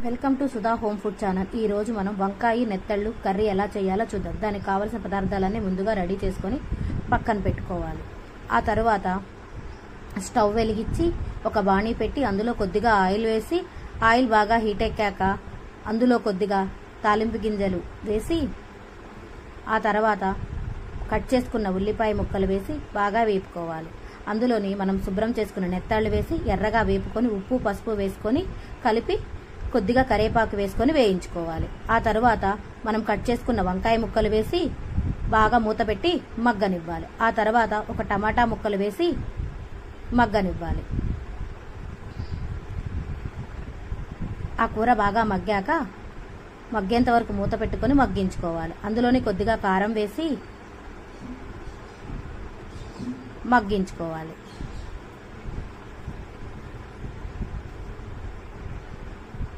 Welcome to Sudha home food channel. ఈ రోజు మనం వంకాయ నెత్తళ్ళు కర్రీ ఎలా చేయాలో చూద్దాం. దానికి కావాల్సిన పదార్థాలన్నీ ముందుగా రెడీ చేసుకొని పక్కన పెట్టుకోవాలి. ఆ తర్వాత స్టవ్ వెలిగించి ఒక బాణీ పెట్టి అందులో కొద్దిగా ఆయిల్ వేసి, ఆయిల్ బాగా హీట్ ఎక్కాక అందులో కొద్దిగా తాలింపు గింజలు వేసి, ఆ తర్వాత కట్ చేసుకున్న ఉల్లిపాయ ముక్కలు వేసి బాగా వేపుకోవాలి. అందులోని మనం శుభ్రం చేసుకున్న నెత్తళ్ళు వేసి ఎర్రగా వేపుకొని ఉప్పు పసుపు వేసుకొని కలిపి కొద్దిగా కరివేపాకు వేసుకొని వేయించుకోవాలి. ఆ తర్వాత మనం కట్ చేసుకున్న వంకాయ ముక్కలు వేసి బాగా మూత పెట్టి మగ్గనివ్వాలి. ఆ తర్వాత ఒక టమాటా ముక్కలు వేసి మగ్గనివ్వాలి. ఆ కూర బాగా మగ్గేంత వరకు మూత పెట్టుకొని మగ్గించుకోవాలి. అందులోని కొద్దిగా కారం వేసి మగ్గించుకోవాలి.